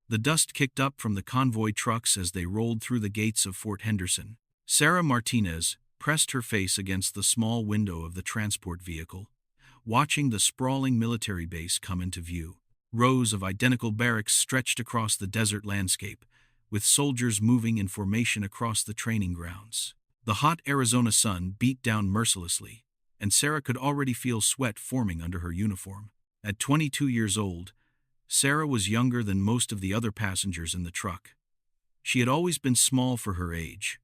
The dust kicked up from the convoy trucks as they rolled through the gates of Fort Henderson. Sarah Martinez pressed her face against the small window of the transport vehicle, watching the sprawling military base come into view. Rows of identical barracks stretched across the desert landscape, with soldiers moving in formation across the training grounds. The hot Arizona sun beat down mercilessly, and Sarah could already feel sweat forming under her uniform. At 22 years old, Sarah was younger than most of the other passengers in the truck. She had always been small for her age,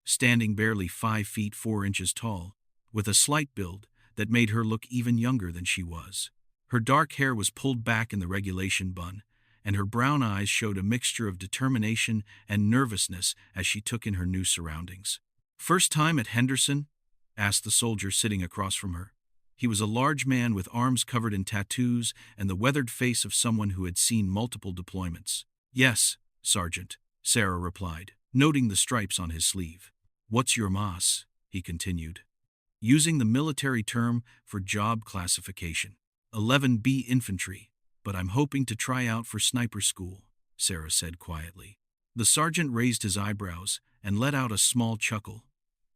standing barely 5 feet 4 inches tall, with a slight build that made her look even younger than she was. Her dark hair was pulled back in the regulation bun, and her brown eyes showed a mixture of determination and nervousness as she took in her new surroundings. "First time at Henderson?" asked the soldier sitting across from her. He was a large man with arms covered in tattoos and the weathered face of someone who had seen multiple deployments. "Yes, Sergeant," Sarah replied, noting the stripes on his sleeve. "What's your MOS?" he continued, using the military term for job classification. 11B Infantry, but I'm hoping to try out for sniper school," Sarah said quietly. The sergeant raised his eyebrows and let out a small chuckle.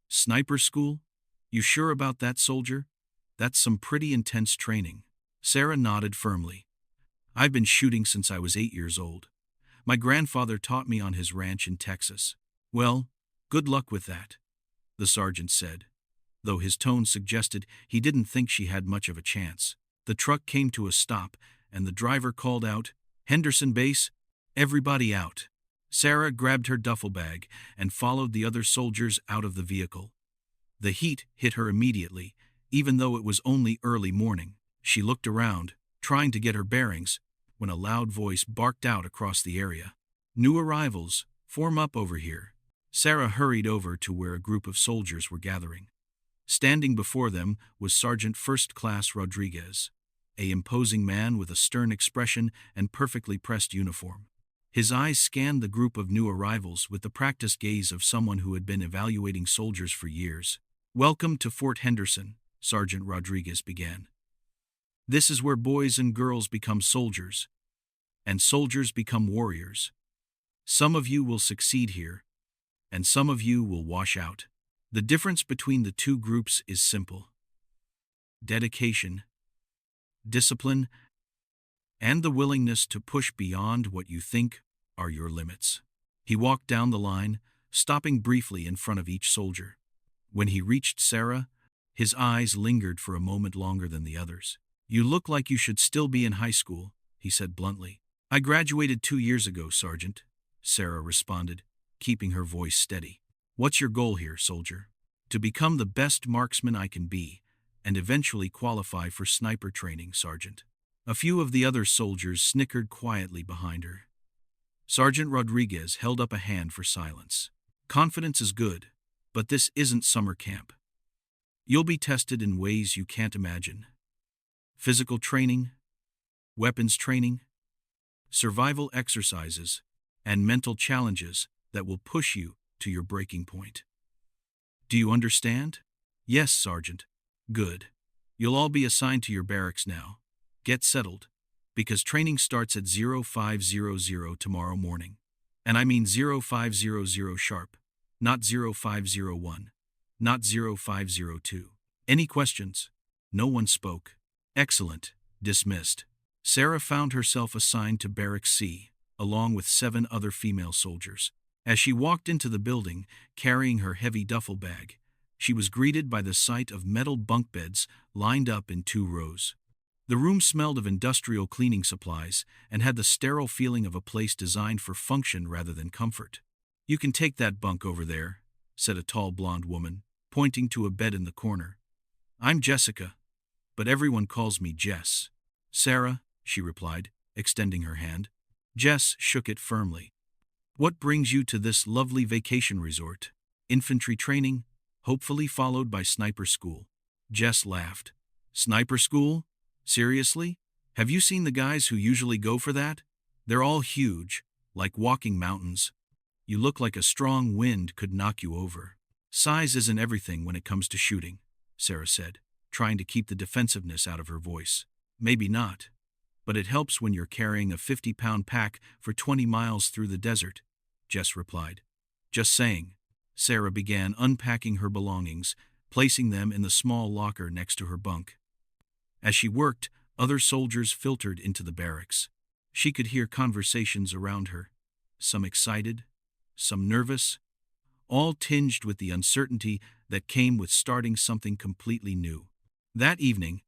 "Sniper school? You sure about that, soldier? That's some pretty intense training." Sarah nodded firmly. "I've been shooting since I was 8 years old. My grandfather taught me on his ranch in Texas." "Well, good luck with that," the sergeant said, though his tone suggested he didn't think she had much of a chance. The truck came to a stop, and the driver called out, "Henderson Base, everybody out." Sarah grabbed her duffel bag and followed the other soldiers out of the vehicle. The heat hit her immediately, even though it was only early morning. She looked around, trying to get her bearings, when a loud voice barked out across the area. "New arrivals, form up over here." Sarah hurried over to where a group of soldiers were gathering. Standing before them was Sergeant First Class Rodriguez, an imposing man with a stern expression and perfectly pressed uniform. His eyes scanned the group of new arrivals with the practiced gaze of someone who had been evaluating soldiers for years. "Welcome to Fort Henderson," Sergeant Rodriguez began. "This is where boys and girls become soldiers, and soldiers become warriors. Some of you will succeed here, and some of you will wash out. The difference between the two groups is simple: dedication, discipline, and the willingness to push beyond what you think are your limits." He walked down the line, stopping briefly in front of each soldier. When he reached Sarah, his eyes lingered for a moment longer than the others. "You look like you should still be in high school," he said bluntly. "I graduated 2 years ago, Sergeant," Sarah responded, keeping her voice steady. "What's your goal here, soldier?" "To become the best marksman I can be, and eventually qualify for sniper training, Sergeant." A few of the other soldiers snickered quietly behind her. Sergeant Rodriguez held up a hand for silence. "Confidence is good, but this isn't summer camp. You'll be tested in ways you can't imagine. Physical training, weapons training, survival exercises, and mental challenges that will push you to your breaking point. Do you understand?" "Yes, Sergeant." "Good. You'll all be assigned to your barracks now. Get settled, because training starts at 0500 tomorrow morning. And I mean 0500 sharp, not 0501, not 0502. Any questions?" No one spoke. "Excellent. Dismissed." Sarah found herself assigned to Barracks C, along with 7 other female soldiers. As she walked into the building, carrying her heavy duffel bag, she was greeted by the sight of metal bunk beds lined up in 2 rows. The room smelled of industrial cleaning supplies and had the sterile feeling of a place designed for function rather than comfort. "You can take that bunk over there," said a tall blonde woman, pointing to a bed in the corner. "I'm Jessica, but everyone calls me Jess." "Sarah," she replied, extending her hand. Jess shook it firmly. "What brings you to this lovely vacation resort?" "Infantry training, hopefully followed by sniper school." Jess laughed. "Sniper school? Seriously? Have you seen the guys who usually go for that? They're all huge, like walking mountains. You look like a strong wind could knock you over." "Size isn't everything when it comes to shooting," Sarah said, trying to keep the defensiveness out of her voice. "Maybe not, But it helps when you're carrying a 50-pound pack for 20 miles through the desert, Jess replied. Just saying. Sarah began unpacking her belongings, placing them in the small locker next to her bunk. As she worked, other soldiers filtered into the barracks. She could hear conversations around her, some excited, some nervous, all tinged with the uncertainty that came with starting something completely new. That evening,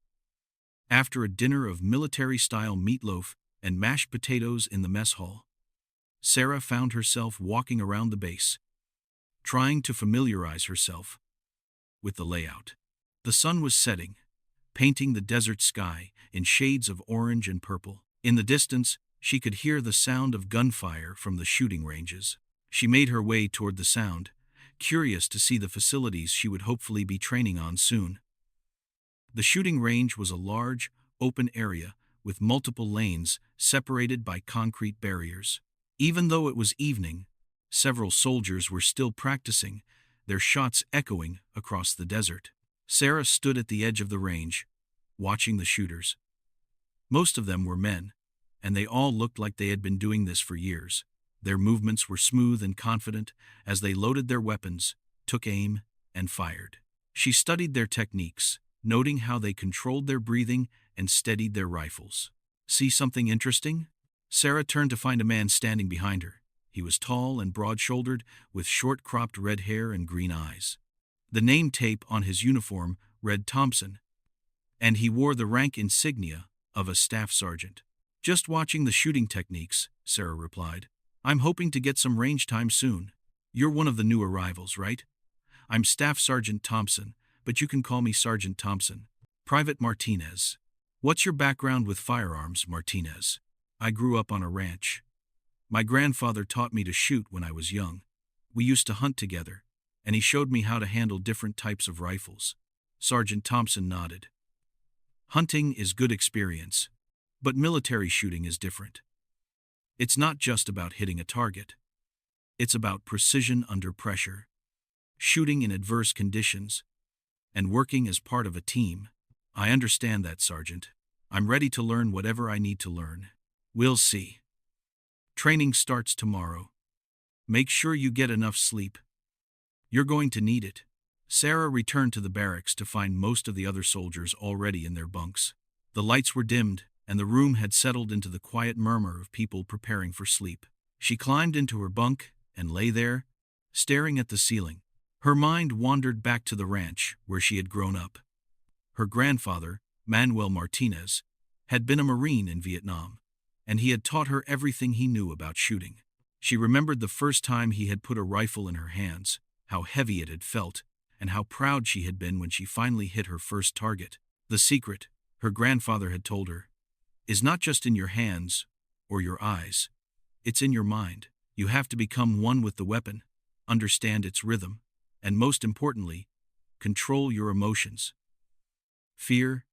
after a dinner of military-style meatloaf and mashed potatoes in the mess hall, Sarah found herself walking around the base, trying to familiarize herself with the layout. The sun was setting, painting the desert sky in shades of orange and purple. In the distance, she could hear the sound of gunfire from the shooting ranges. She made her way toward the sound, curious to see the facilities she would hopefully be training on soon. The shooting range was a large, open area with multiple lanes separated by concrete barriers. Even though it was evening, several soldiers were still practicing, their shots echoing across the desert. Sarah stood at the edge of the range, watching the shooters. Most of them were men, and they all looked like they had been doing this for years. Their movements were smooth and confident as they loaded their weapons, took aim, and fired. She studied their techniques, noting how they controlled their breathing and steadied their rifles. See something interesting? Sarah turned to find a man standing behind her. He was tall and broad-shouldered, with short-cropped red hair and green eyes. The name tape on his uniform read Thompson, and he wore the rank insignia of a staff sergeant. Just watching the shooting techniques, Sarah replied. I'm hoping to get some range time soon. You're one of the new arrivals, right? I'm Staff Sergeant Thompson, but you can call me Sergeant Thompson. Private Martinez. What's your background with firearms, Martinez? I grew up on a ranch. My grandfather taught me to shoot when I was young. We used to hunt together, and he showed me how to handle different types of rifles. Sergeant Thompson nodded. Hunting is good experience, but military shooting is different. It's not just about hitting a target. It's about precision under pressure, shooting in adverse conditions, and working as part of a team. I understand that, Sergeant. I'm ready to learn whatever I need to learn. We'll see. Training starts tomorrow. Make sure you get enough sleep. You're going to need it. Sarah returned to the barracks to find most of the other soldiers already in their bunks. The lights were dimmed, and the room had settled into the quiet murmur of people preparing for sleep. She climbed into her bunk and lay there, staring at the ceiling. Her mind wandered back to the ranch where she had grown up. Her grandfather, Manuel Martinez, had been a Marine in Vietnam, and he had taught her everything he knew about shooting. She remembered the first time he had put a rifle in her hands, how heavy it had felt, and how proud she had been when she finally hit her first target. The secret, her grandfather had told her, is not just in your hands or your eyes. It's in your mind. You have to become one with the weapon, understand its rhythm, and most importantly, control your emotions. Fear,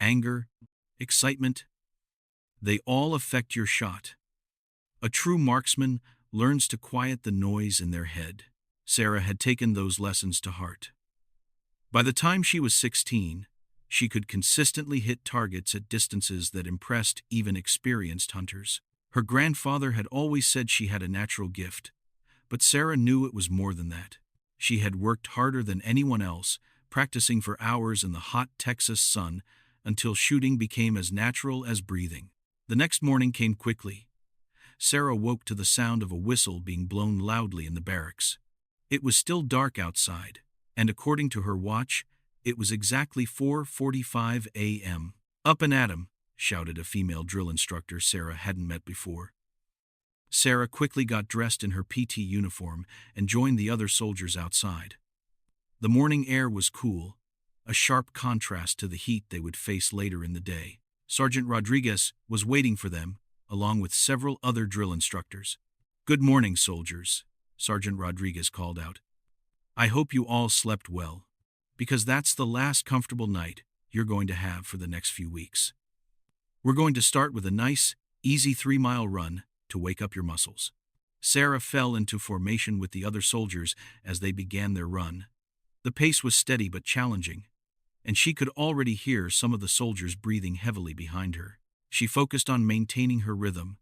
anger, excitement, they all affect your shot. A true marksman learns to quiet the noise in their head. Sarah had taken those lessons to heart. By the time she was 16, she could consistently hit targets at distances that impressed even experienced hunters. Her grandfather had always said she had a natural gift, but Sarah knew it was more than that. She had worked harder than anyone else, practicing for hours in the hot Texas sun until shooting became as natural as breathing. The next morning came quickly. Sarah woke to the sound of a whistle being blown loudly in the barracks. It was still dark outside, and according to her watch, it was exactly 4:45 a.m. Up and at 'em, shouted a female drill instructor Sarah hadn't met before. Sarah quickly got dressed in her PT uniform and joined the other soldiers outside. The morning air was cool, a sharp contrast to the heat they would face later in the day. Sergeant Rodriguez was waiting for them, along with several other drill instructors. "Good morning, soldiers," Sergeant Rodriguez called out. "I hope you all slept well, because that's the last comfortable night you're going to have for the next few weeks. We're going to start with a nice, easy 3-mile run to wake up your muscles." Sarah fell into formation with the other soldiers as they began their run. The pace was steady but challenging, and she could already hear some of the soldiers breathing heavily behind her. She focused on maintaining her rhythm,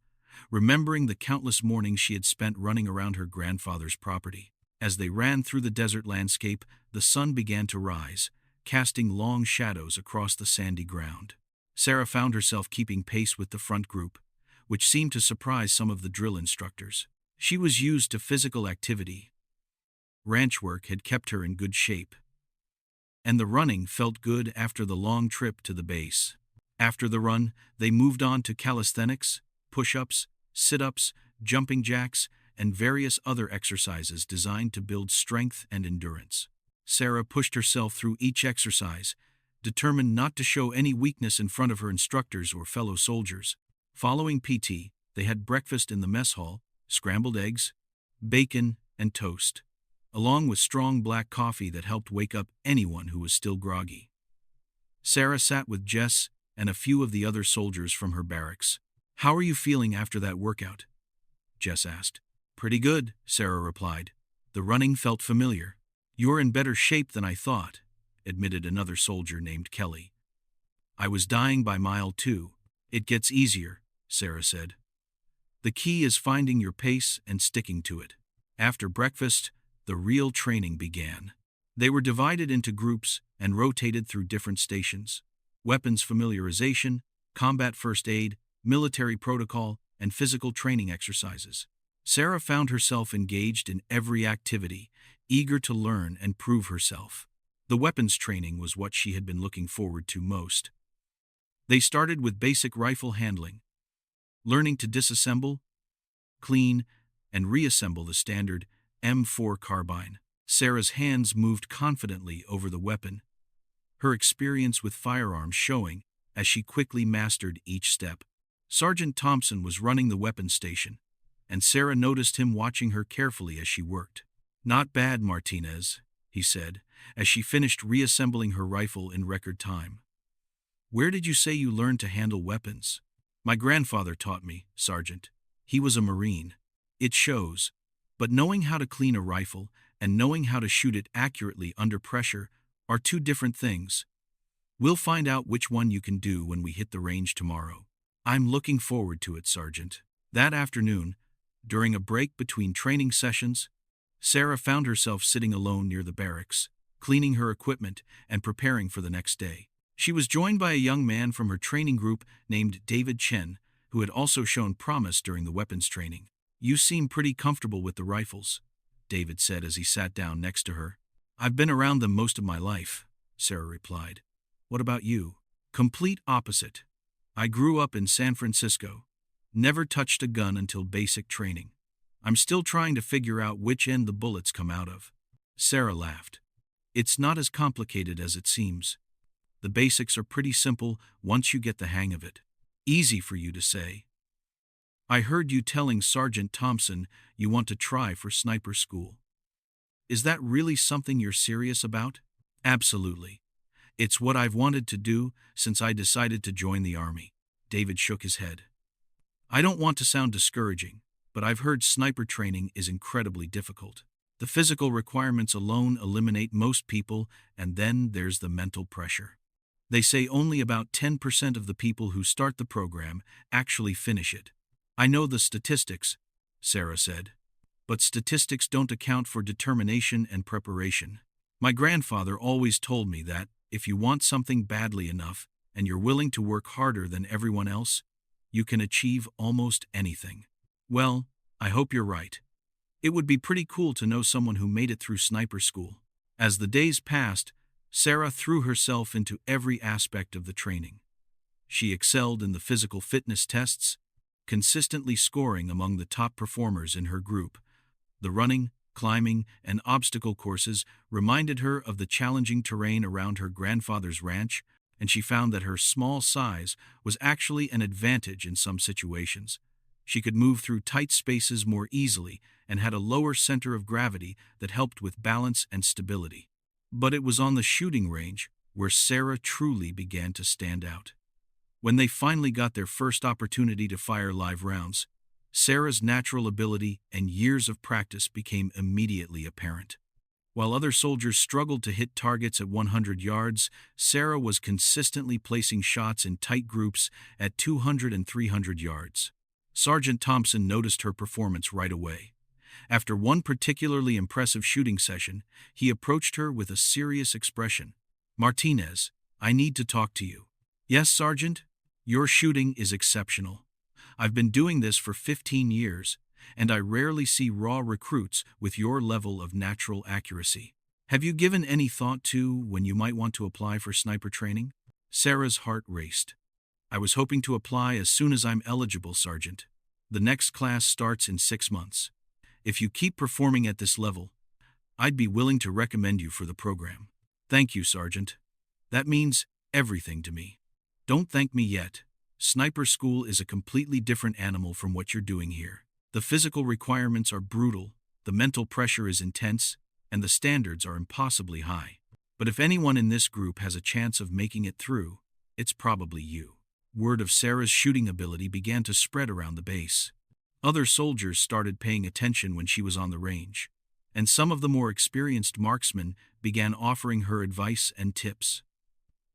remembering the countless mornings she had spent running around her grandfather's property. As they ran through the desert landscape, the sun began to rise, casting long shadows across the sandy ground. Sarah found herself keeping pace with the front group, which seemed to surprise some of the drill instructors. She was used to physical activity. Ranch work had kept her in good shape, and the running felt good after the long trip to the base. After the run, they moved on to calisthenics, push-ups, sit-ups, jumping jacks, and various other exercises designed to build strength and endurance. Sarah pushed herself through each exercise, determined not to show any weakness in front of her instructors or fellow soldiers. Following PT, they had breakfast in the mess hall, scrambled eggs, bacon, and toast, along with strong black coffee that helped wake up anyone who was still groggy. Sarah sat with Jess and a few of the other soldiers from her barracks. "How are you feeling after that workout?" Jess asked. "Pretty good," Sarah replied. "The running felt familiar." "You're in better shape than I thought," admitted another soldier named Kelly. "I was dying by mile 2. It gets easier," Sarah said. "The key is finding your pace and sticking to it." After breakfast, the real training began. They were divided into groups and rotated through different stations: weapons familiarization, combat first aid, military protocol, and physical training exercises. Sarah found herself engaged in every activity, eager to learn and prove herself. The weapons training was what she had been looking forward to most. They started with basic rifle handling, learning to disassemble, clean, and reassemble the standard M4 carbine. Sarah's hands moved confidently over the weapon, her experience with firearms showing as she quickly mastered each step. Sergeant Thompson was running the weapons station, and Sarah noticed him watching her carefully as she worked. "Not bad, Martinez," he said, as she finished reassembling her rifle in record time. "Where did you say you learned to handle weapons?" "My grandfather taught me, Sergeant. He was a Marine." "It shows. But knowing how to clean a rifle and knowing how to shoot it accurately under pressure are two different things. We'll find out which one you can do when we hit the range tomorrow." "I'm looking forward to it, Sergeant." That afternoon, during a break between training sessions, Sarah found herself sitting alone near the barracks, cleaning her equipment and preparing for the next day. She was joined by a young man from her training group named David Chen, who had also shown promise during the weapons training. "You seem pretty comfortable with the rifles," David said as he sat down next to her. "I've been around them most of my life," Sarah replied. "What about you?" "Complete opposite. I grew up in San Francisco, never touched a gun until basic training. I'm still trying to figure out which end the bullets come out of." Sarah laughed. "It's not as complicated as it seems. The basics are pretty simple once you get the hang of it." "Easy for you to say. I heard you telling Sergeant Thompson you want to try for sniper school. Is that really something you're serious about?" "Absolutely. It's what I've wanted to do since I decided to join the Army." David shook his head. "I don't want to sound discouraging, but I've heard sniper training is incredibly difficult. The physical requirements alone eliminate most people, and then there's the mental pressure. They say only about 10% of the people who start the program actually finish it." "I know the statistics," Sarah said, "but statistics don't account for determination and preparation. My grandfather always told me that if you want something badly enough and you're willing to work harder than everyone else, you can achieve almost anything." "Well, I hope you're right. It would be pretty cool to know someone who made it through sniper school." As the days passed, Sarah threw herself into every aspect of the training. She excelled in the physical fitness tests, consistently scoring among the top performers in her group. The running, climbing, and obstacle courses reminded her of the challenging terrain around her grandfather's ranch, and she found that her small size was actually an advantage in some situations. She could move through tight spaces more easily and had a lower center of gravity that helped with balance and stability. But it was on the shooting range where Sarah truly began to stand out. When they finally got their first opportunity to fire live rounds, Sarah's natural ability and years of practice became immediately apparent. While other soldiers struggled to hit targets at 100 yards, Sarah was consistently placing shots in tight groups at 200 and 300 yards. Sergeant Thompson noticed her performance right away. After one particularly impressive shooting session, he approached her with a serious expression. "Martinez, I need to talk to you." "Yes, Sergeant? Your shooting is exceptional. I've been doing this for 15 years, and I rarely see raw recruits with your level of natural accuracy. Have you given any thought to when you might want to apply for sniper training?" Sarah's heart raced. "I was hoping to apply as soon as I'm eligible, Sergeant. The next class starts in 6 months. If you keep performing at this level, I'd be willing to recommend you for the program." "Thank you, Sergeant. That means everything to me." "Don't thank me yet. Sniper school is a completely different animal from what you're doing here. The physical requirements are brutal, the mental pressure is intense, and the standards are impossibly high. But if anyone in this group has a chance of making it through, it's probably you." Word of Sarah's shooting ability began to spread around the base. Other soldiers started paying attention when she was on the range, and some of the more experienced marksmen began offering her advice and tips.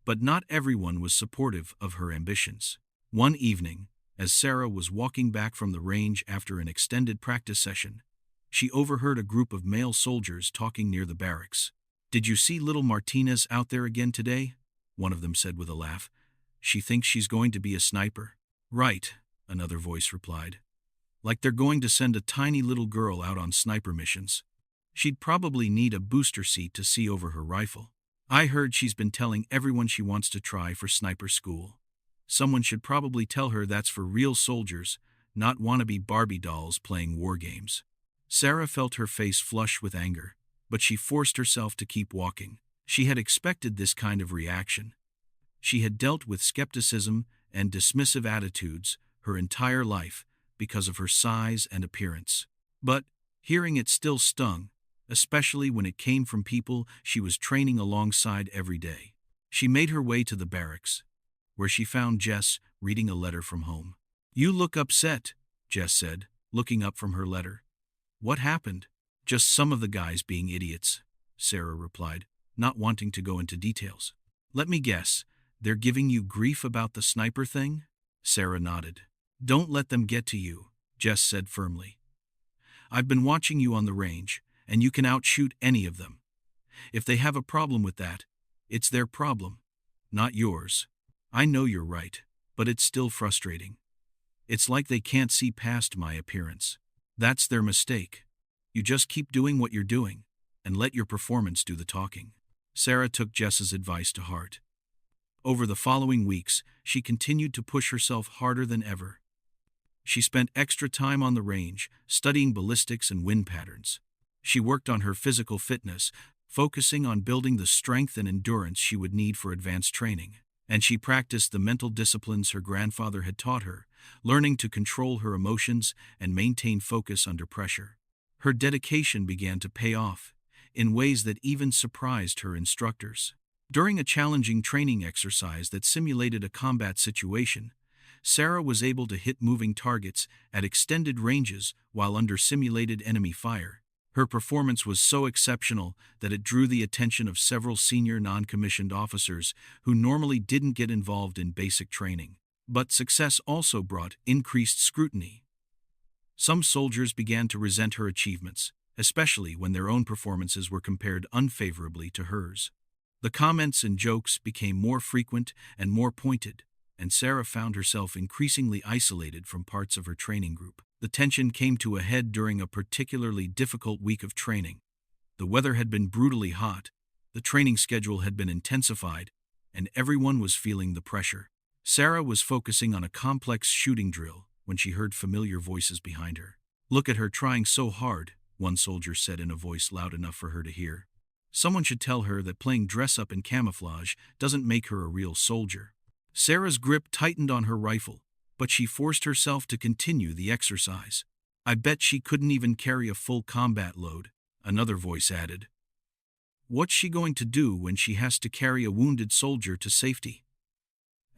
But not everyone was supportive of her ambitions. One evening, as Sarah was walking back from the range after an extended practice session, she overheard a group of male soldiers talking near the barracks. "Did you see little Martinez out there again today?" one of them said with a laugh. "She thinks she's going to be a sniper." "Right," another voice replied. "Like they're going to send a tiny little girl out on sniper missions. She'd probably need a booster seat to see over her rifle. I heard she's been telling everyone she wants to try for sniper school. Someone should probably tell her that's for real soldiers, not wannabe Barbie dolls playing war games." Sarah felt her face flush with anger, but she forced herself to keep walking. She had expected this kind of reaction. She had dealt with skepticism and dismissive attitudes her entire life because of her size and appearance. But hearing it still stung, especially when it came from people she was training alongside every day. She made her way to the barracks, where she found Jess reading a letter from home. "You look upset," Jess said, looking up from her letter. "What happened?" "Just some of the guys being idiots," Sarah replied, not wanting to go into details. "Let me guess, they're giving you grief about the sniper thing?" Sarah nodded. "Don't let them get to you," Jess said firmly. "I've been watching you on the range, and you can outshoot any of them. If they have a problem with that, it's their problem, not yours. I know you're right, but it's still frustrating. It's like they can't see past my appearance. That's their mistake. You just keep doing what you're doing, and let your performance do the talking." Sarah took Jess's advice to heart. Over the following weeks, she continued to push herself harder than ever. She spent extra time on the range, studying ballistics and wind patterns. She worked on her physical fitness, focusing on building the strength and endurance she would need for advanced training. And she practiced the mental disciplines her grandfather had taught her, learning to control her emotions and maintain focus under pressure. Her dedication began to pay off, in ways that even surprised her instructors. During a challenging training exercise that simulated a combat situation, Sarah was able to hit moving targets at extended ranges while under simulated enemy fire. Her performance was so exceptional that it drew the attention of several senior non-commissioned officers who normally didn't get involved in basic training. But success also brought increased scrutiny. Some soldiers began to resent her achievements, especially when their own performances were compared unfavorably to hers. The comments and jokes became more frequent and more pointed, and Sarah found herself increasingly isolated from parts of her training group. The tension came to a head during a particularly difficult week of training. The weather had been brutally hot, the training schedule had been intensified, and everyone was feeling the pressure. Sarah was focusing on a complex shooting drill when she heard familiar voices behind her. "Look at her trying so hard," one soldier said in a voice loud enough for her to hear. "Someone should tell her that playing dress-up in camouflage doesn't make her a real soldier." Sarah's grip tightened on her rifle, but she forced herself to continue the exercise. "I bet she couldn't even carry a full combat load," another voice added. "What's she going to do when she has to carry a wounded soldier to safety?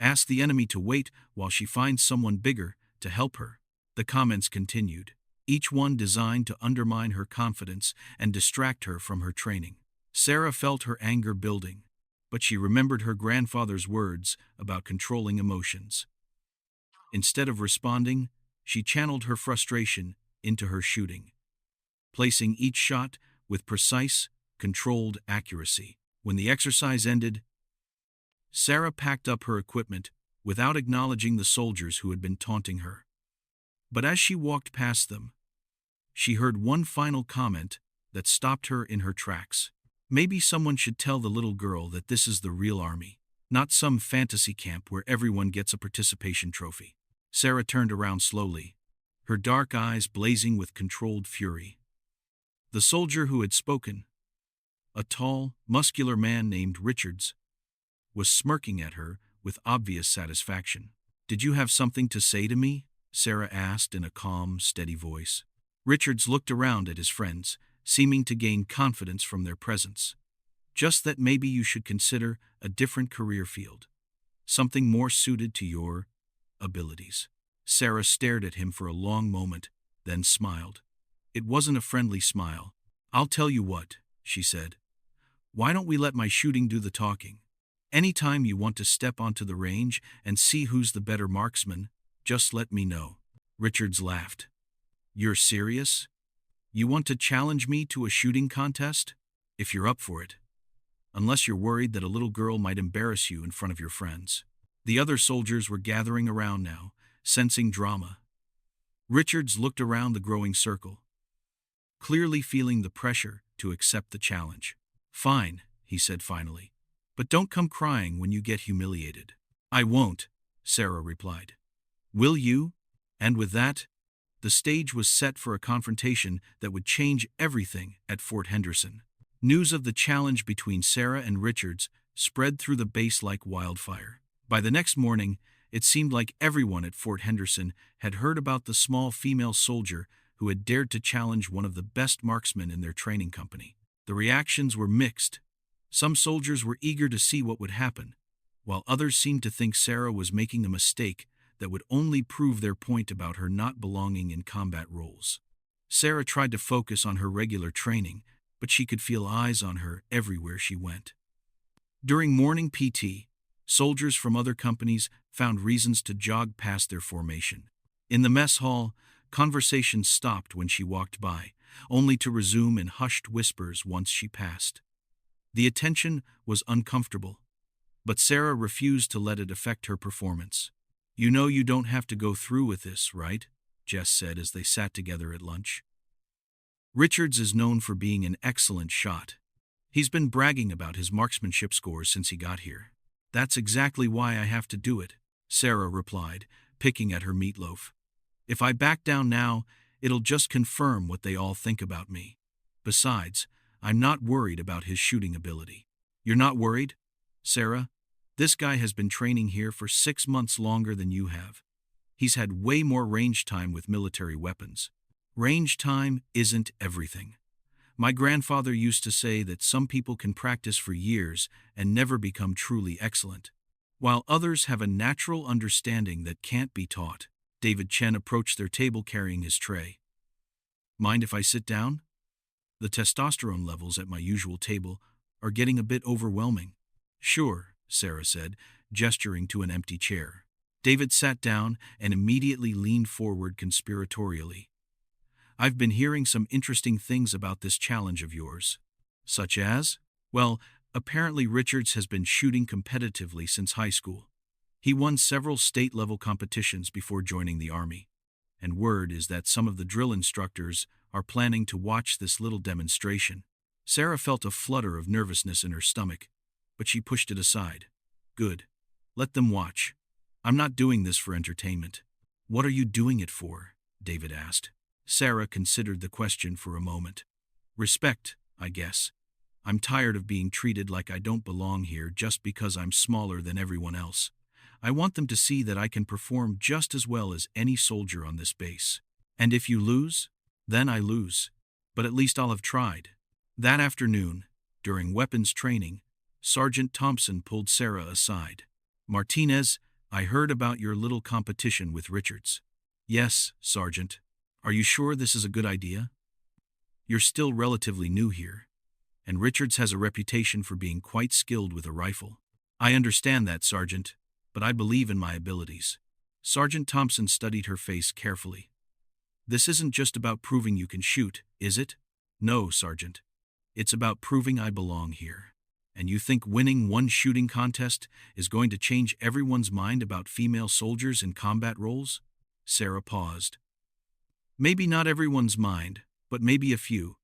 Ask the enemy to wait while she finds someone bigger to help her." The comments continued. each one designed to undermine her confidence and distract her from her training. Sarah felt her anger building, but she remembered her grandfather's words about controlling emotions. Instead of responding, she channeled her frustration into her shooting, placing each shot with precise, controlled accuracy. When the exercise ended, Sarah packed up her equipment without acknowledging the soldiers who had been taunting her. But as she walked past them, she heard one final comment that stopped her in her tracks. Maybe someone should tell the little girl that this is the real army, not some fantasy camp where everyone gets a participation trophy. Sarah turned around slowly, her dark eyes blazing with controlled fury. The soldier who had spoken, a tall, muscular man named Richards, was smirking at her with obvious satisfaction. "Did you have something to say to me?" Sarah asked in a calm, steady voice. Richards looked around at his friends, seeming to gain confidence from their presence. "Just that maybe you should consider a different career field, something more suited to your abilities." Sarah stared at him for a long moment, then smiled. It wasn't a friendly smile. "I'll tell you what," she said. "Why don't we let my shooting do the talking? Anytime you want to step onto the range and see who's the better marksman, just let me know." Richards laughed. "You're serious? You want to challenge me to a shooting contest? If you're up for it. Unless you're worried that a little girl might embarrass you in front of your friends." The other soldiers were gathering around now, sensing drama. Richards looked around the growing circle, clearly feeling the pressure to accept the challenge. "Fine," he said finally. "But don't come crying when you get humiliated." "I won't," Sarah replied. "Will you?" And with that, the stage was set for a confrontation that would change everything at Fort Henderson. News of the challenge between Sarah and Richards spread through the base like wildfire. By the next morning, it seemed like everyone at Fort Henderson had heard about the small female soldier who had dared to challenge one of the best marksmen in their training company. The reactions were mixed. Some soldiers were eager to see what would happen, while others seemed to think Sarah was making a mistake that would only prove their point about her not belonging in combat roles. Sarah tried to focus on her regular training, but she could feel eyes on her everywhere she went. During morning PT, soldiers from other companies found reasons to jog past their formation. In the mess hall, conversations stopped when she walked by, only to resume in hushed whispers once she passed. The attention was uncomfortable, but Sarah refused to let it affect her performance. "You know you don't have to go through with this, right?" Jess said as they sat together at lunch. "Richards is known for being an excellent shot. He's been bragging about his marksmanship scores since he got here." "That's exactly why I have to do it," Sarah replied, picking at her meatloaf. "If I back down now, it'll just confirm what they all think about me. Besides, I'm not worried about his shooting ability." "You're not worried? Sarah, this guy has been training here for 6 months longer than you have. He's had way more range time with military weapons." "Range time isn't everything. My grandfather used to say that some people can practice for years and never become truly excellent, while others have a natural understanding that can't be taught." David Chen approached their table carrying his tray. "Mind if I sit down? The testosterone levels at my usual table are getting a bit overwhelming." "Sure," Sarah said, gesturing to an empty chair. David sat down and immediately leaned forward conspiratorially. "I've been hearing some interesting things about this challenge of yours." "Such as?" "Well, apparently Richards has been shooting competitively since high school. He won several state-level competitions before joining the Army, and word is that some of the drill instructors are planning to watch this little demonstration." Sarah felt a flutter of nervousness in her stomach, but she pushed it aside. "Good. Let them watch. I'm not doing this for entertainment." "What are you doing it for?" David asked. Sarah considered the question for a moment. "Respect, I guess. I'm tired of being treated like I don't belong here just because I'm smaller than everyone else. I want them to see that I can perform just as well as any soldier on this base. And if you lose, then I lose. But at least I'll have tried." That afternoon, during weapons training, Sergeant Thompson pulled Sarah aside. "Martinez, I heard about your little competition with Richards." "Yes, Sergeant. Are you sure this is a good idea? You're still relatively new here, and Richards has a reputation for being quite skilled with a rifle. I understand that, Sergeant, but I believe in my abilities. Sergeant Thompson studied her face carefully. This isn't just about proving you can shoot, is it? No, Sergeant. It's about proving I belong here. And you think winning one shooting contest is going to change everyone's mind about female soldiers in combat roles? Sarah paused. Maybe not everyone's mind, but maybe a few.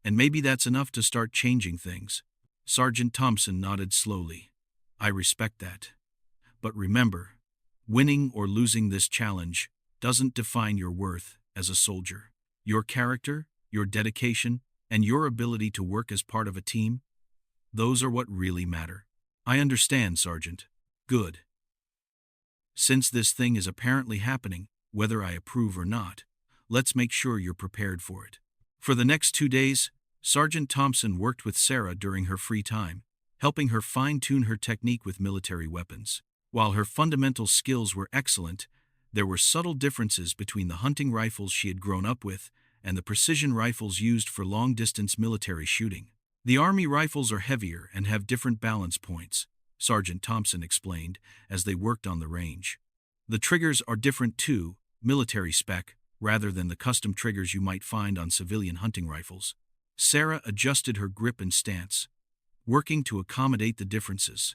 And maybe that's enough to start changing things. Sergeant Thompson nodded slowly. I respect that. But remember, winning or losing this challenge doesn't define your worth as a soldier. Your character, your dedication, and your ability to work as part of a team, those are what really matter. I understand, Sergeant. Good. Since this thing is apparently happening, whether I approve or not, let's make sure you're prepared for it. For the next 2 days, Sergeant Thompson worked with Sarah during her free time, helping her fine-tune her technique with military weapons. While her fundamental skills were excellent, there were subtle differences between the hunting rifles she had grown up with and the precision rifles used for long-distance military shooting. The Army rifles are heavier and have different balance points, Sergeant Thompson explained as they worked on the range. The triggers are different too, military spec, rather than the custom triggers you might find on civilian hunting rifles. Sarah adjusted her grip and stance, working to accommodate the differences.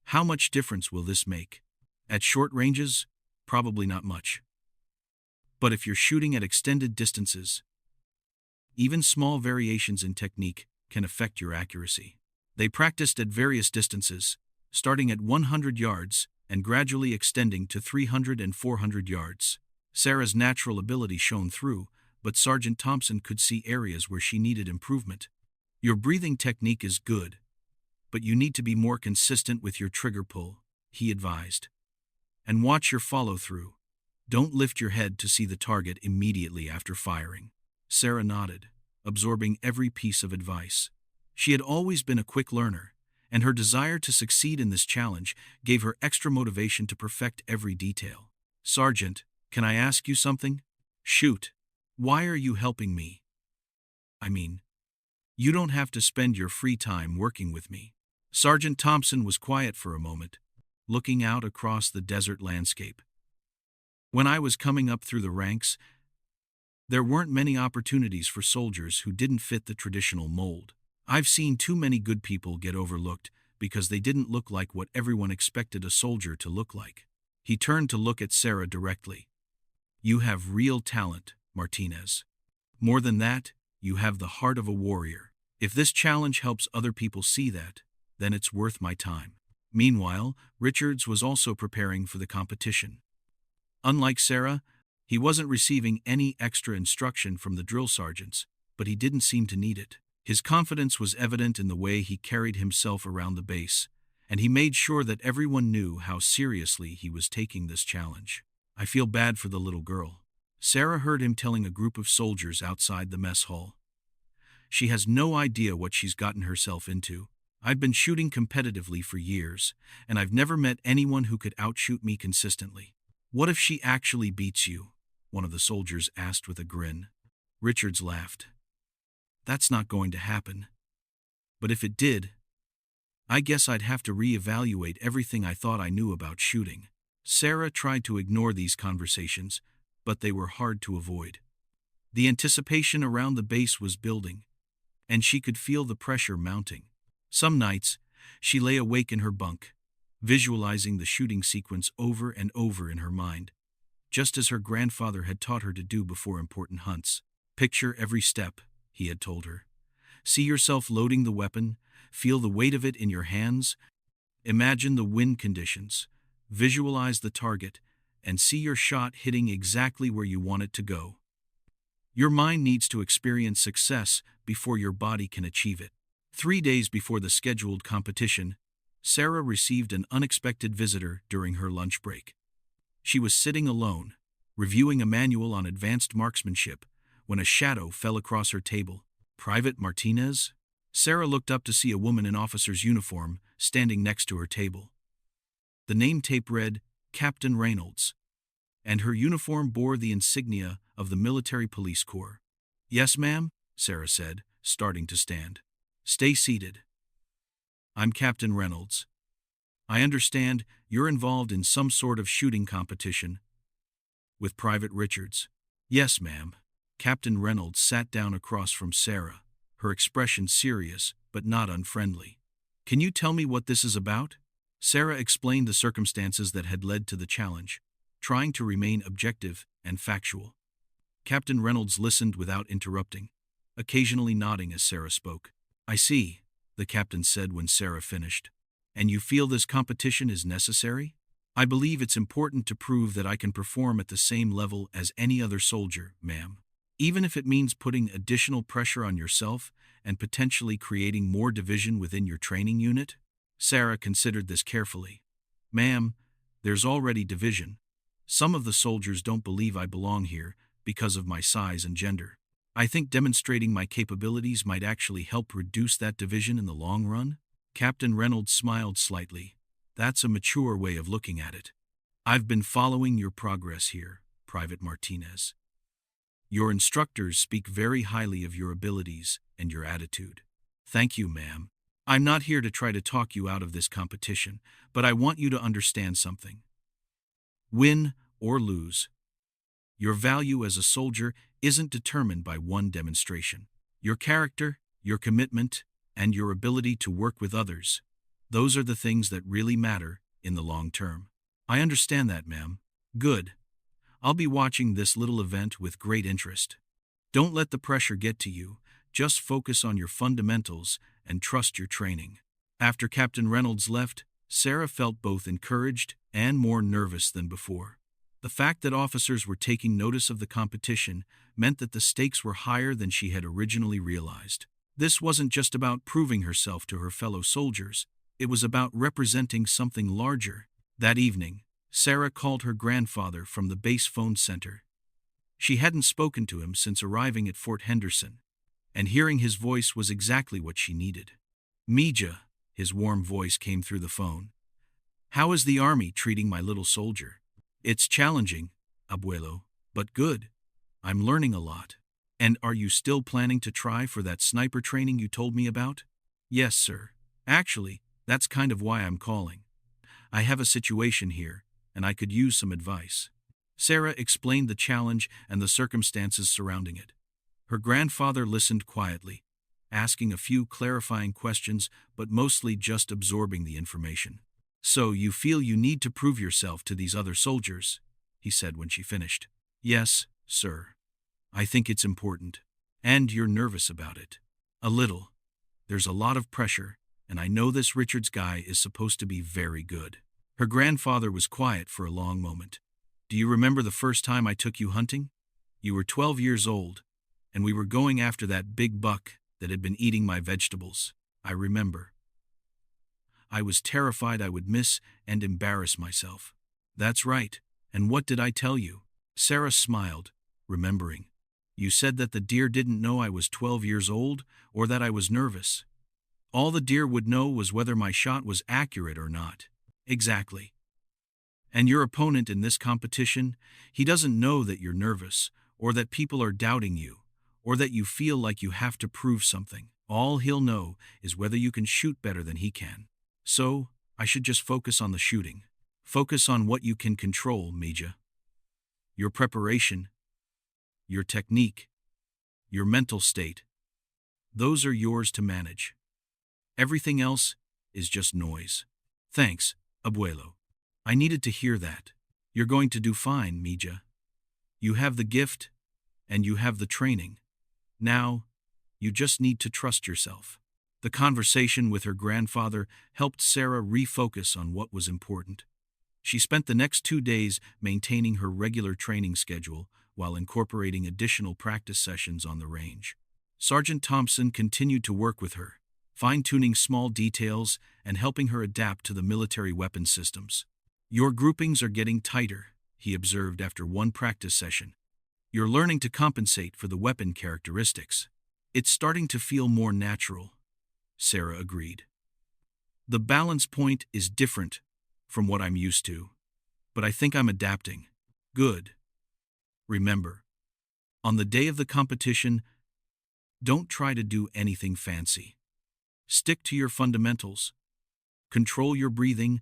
How much difference will this make? At short ranges, probably not much. But if you're shooting at extended distances, even small variations in technique can affect your accuracy. They practiced at various distances, starting at 100 yards and gradually extending to 300 and 400 yards. Sarah's natural ability shone through, but Sergeant Thompson could see areas where she needed improvement. Your breathing technique is good, but you need to be more consistent with your trigger pull, he advised. And watch your follow-through. Don't lift your head to see the target immediately after firing. Sarah nodded, absorbing every piece of advice. She had always been a quick learner, and her desire to succeed in this challenge gave her extra motivation to perfect every detail. Sergeant, can I ask you something? Shoot. Why are you helping me? I mean, you don't have to spend your free time working with me. Sergeant Thompson was quiet for a moment, looking out across the desert landscape. When I was coming up through the ranks, there weren't many opportunities for soldiers who didn't fit the traditional mold. I've seen too many good people get overlooked because they didn't look like what everyone expected a soldier to look like. He turned to look at Sarah directly. You have real talent, Martinez. More than that, you have the heart of a warrior. If this challenge helps other people see that, then it's worth my time. Meanwhile, Richards was also preparing for the competition. Unlike Sarah, he wasn't receiving any extra instruction from the drill sergeants, but he didn't seem to need it. His confidence was evident in the way he carried himself around the base, and he made sure that everyone knew how seriously he was taking this challenge. I feel bad for the little girl. Sarah heard him telling a group of soldiers outside the mess hall. She has no idea what she's gotten herself into. I've been shooting competitively for years, and I've never met anyone who could outshoot me consistently. What if she actually beats you? One of the soldiers asked with a grin. Richards laughed. That's not going to happen. But if it did, I guess I'd have to reevaluate everything I thought I knew about shooting. Sarah tried to ignore these conversations, but they were hard to avoid. The anticipation around the base was building, and she could feel the pressure mounting. Some nights, she lay awake in her bunk, visualizing the shooting sequence over and over in her mind, just as her grandfather had taught her to do before important hunts. Picture every step, he had told her. See yourself loading the weapon, feel the weight of it in your hands, imagine the wind conditions, visualize the target, and see your shot hitting exactly where you want it to go. Your mind needs to experience success before your body can achieve it. 3 days before the scheduled competition, Sarah received an unexpected visitor during her lunch break. She was sitting alone, reviewing a manual on advanced marksmanship, when a shadow fell across her table. Private Martinez? Sarah looked up to see a woman in officer's uniform standing next to her table. The name tape read, Captain Reynolds. and her uniform bore the insignia of the Military Police Corps. "Yes, ma'am," Sarah said, starting to stand. "Stay seated. I'm Captain Reynolds. I understand you're involved in some sort of shooting competition with Private Richards." "Yes, ma'am." Captain Reynolds sat down across from Sarah, her expression serious but not unfriendly. "Can you tell me what this is about?" Sarah explained the circumstances that had led to the challenge, trying to remain objective and factual. Captain Reynolds listened without interrupting, occasionally nodding as Sarah spoke. "I see," the captain said when Sarah finished. "And you feel this competition is necessary?" "I believe it's important to prove that I can perform at the same level as any other soldier, ma'am. Even if it means putting additional pressure on yourself and potentially creating more division within your training unit." Sarah considered this carefully. "Ma'am, there's already division. Some of the soldiers don't believe I belong here because of my size and gender. I think demonstrating my capabilities might actually help reduce that division in the long run." Captain Reynolds smiled slightly. "That's a mature way of looking at it. I've been following your progress here, Private Martinez. Your instructors speak very highly of your abilities and your attitude." "Thank you, ma'am. I'm not here to try to talk you out of this competition, but I want you to understand something. Win or lose, your value as a soldier isn't determined by one demonstration. Your character, your commitment, and your ability to work with others, those are the things that really matter in the long term." "I understand that, ma'am." "Good. I'll be watching this little event with great interest. Don't let the pressure get to you. Just focus on your fundamentals and trust your training." After Captain Reynolds left, Sarah felt both encouraged and more nervous than before. The fact that officers were taking notice of the competition meant that the stakes were higher than she had originally realized. This wasn't just about proving herself to her fellow soldiers, it was about representing something larger. That evening, Sarah called her grandfather from the base phone center. She hadn't spoken to him since arriving at Fort Henderson, and hearing his voice was exactly what she needed. "Mija," his warm voice came through the phone. "How is the army treating my little soldier?" "It's challenging, abuelo, but good. I'm learning a lot." "And are you still planning to try for that sniper training you told me about?" "Yes, sir. Actually, that's kind of why I'm calling. I have a situation here, and I could use some advice." Sarah explained the challenge and the circumstances surrounding it. Her grandfather listened quietly, asking a few clarifying questions but mostly just absorbing the information. "So you feel you need to prove yourself to these other soldiers?" he said when she finished. "Yes, sir. I think it's important. And you're nervous about it." "A little. There's a lot of pressure, and I know this Richards guy is supposed to be very good." Her grandfather was quiet for a long moment. "Do you remember the first time I took you hunting? You were 12 years old, and we were going after that big buck that had been eating my vegetables." "I remember. I was terrified I would miss and embarrass myself." "That's right. And what did I tell you?" Sarah smiled, remembering. "You said that the deer didn't know I was 12 years old or that I was nervous. All the deer would know was whether my shot was accurate or not." "Exactly. And your opponent in this competition, he doesn't know that you're nervous, or that people are doubting you, or that you feel like you have to prove something. All he'll know is whether you can shoot better than he can. So, I should just focus on the shooting. Focus on what you can control, Mija. Your preparation, your technique, your mental state. Those are yours to manage. Everything else is just noise." "Thanks, abuelo. I needed to hear that. You're going to do fine, Mija. You have the gift, and you have the training. Now, you just need to trust yourself." The conversation with her grandfather helped Sarah refocus on what was important. She spent the next 2 days maintaining her regular training schedule while incorporating additional practice sessions on the range. Sergeant Thompson continued to work with her, fine-tuning small details and helping her adapt to the military weapon systems. "Your groupings are getting tighter," he observed after one practice session. "You're learning to compensate for the weapon characteristics. It's starting to feel more natural," Sarah agreed. "The balance point is different from what I'm used to, but I think I'm adapting." Good. Remember, on the day of the competition, don't try to do anything fancy. Stick to your fundamentals, control your breathing,